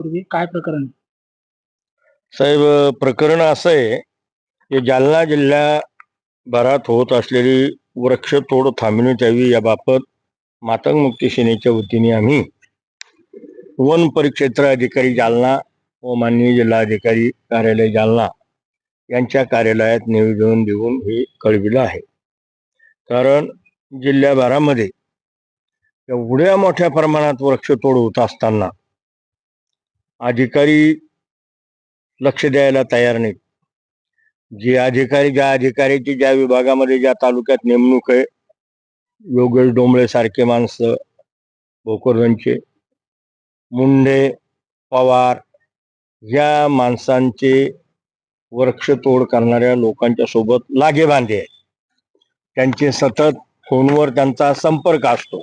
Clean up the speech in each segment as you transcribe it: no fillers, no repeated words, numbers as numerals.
पूर्वी काय प्रकरण आहे? साहेब, प्रकरण असं आहे की जालना जिल्ह्याभरात होत असलेली वृक्षतोड थांबवण्यात यावी याबाबत मातंग मुक्ती सेनेच्या वतीने आम्ही वन परिक्षेत्र अधिकारी जालना व माननीय जिल्हाधिकारी कार्यालय जालना यांच्या कार्यालयात निवेदन देऊन हे कळविलं आहे. कारण जिल्ह्याभरामध्ये एवढ्या मोठ्या प्रमाणात वृक्षतोड होत असताना अधिकारी लक्ष द्यायला तयार नाहीत. ज्या अधिकाऱ्याची ज्या विभागामध्ये ज्या तालुक्यात नेमणूक आहे, योगेश डोंबळे सारखे माणसं, भोकरदनचे मुंडे, पवार या माणसांचे वृक्षतोड करणाऱ्या लोकांच्या सोबत लागेबांधे आहे. त्यांचे सतत फोनवर त्यांचा संपर्क असतो.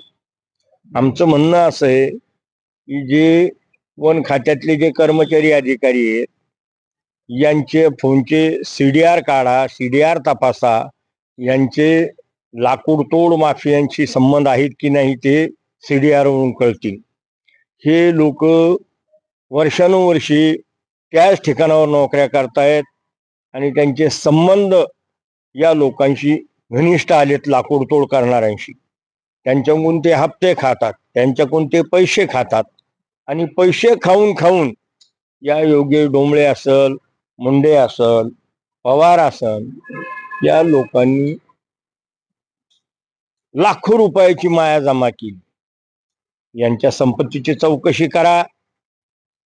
आमचं म्हणणं असं आहे की जे वन खात्यातले जे कर्मचारी अधिकारी आहेत यांचे फोनचे CDR काढा, CDR तपासा, यांचे लाकूड तोड माफियांशी संबंध आहेत की नाही ते CDR वरून कळतील. हे लोक वर्षानुवर्षी त्याच ठिकाणावर नोकऱ्या करतायत आणि त्यांचे संबंध या लोकांशी घनिष्ठ आलेत. लाकूड तोड करणाऱ्यांशी त्यांच्याकडून ते हप्ते खातात, त्यांच्याकडून ते पैसे खातात आणि पैसे खाऊन खाऊन या योगेश डोंबळे असल, मुंडे असल, पवार असल, या लोकांनी लाखो रुपयाची माया जमा केली. यांच्या संपत्तीची चौकशी करा,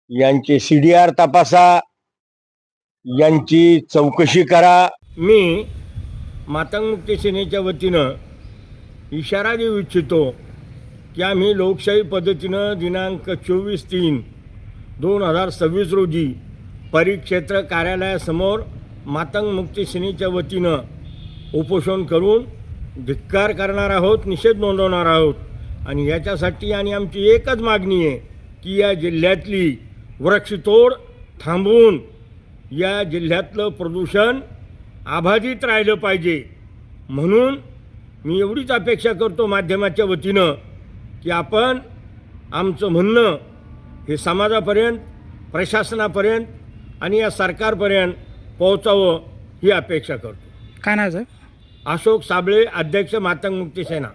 यांचे CDR तपासा, यांची चौकशी करा. मी मातंग मुक्ती सेनेच्या वतीनं इशारा देऊ इच्छितो की आम्ही लोकशाही पद्धतीनं दिनांक 24/3/2026 रोजी परिक्षेत्र कार्यालयासमोर मातंग मुक्ती सेनेच्या वतीनं उपोषण करून धिक्कार करणार आहोत, निषेध नोंदवणार आहोत. आणि याच्यासाठी आणि आमची एकच मागणी आहे की या जिल्ह्यातली वृक्षतोड थांबवून या जिल्ह्यातलं प्रदूषण अबाधित राहिलं पाहिजे. म्हणून मी एवढीच अपेक्षा करतो माध्यमाच्या वतीनं की आपण आमचं म्हणणं हे समाजापर्यंत, प्रशासनापर्यंत आणि या सरकारपर्यंत पोहोचावं ही अपेक्षा करतो. काय नाव आहे? अशोक साबळे, अध्यक्ष मातंग मुक्ती सेना.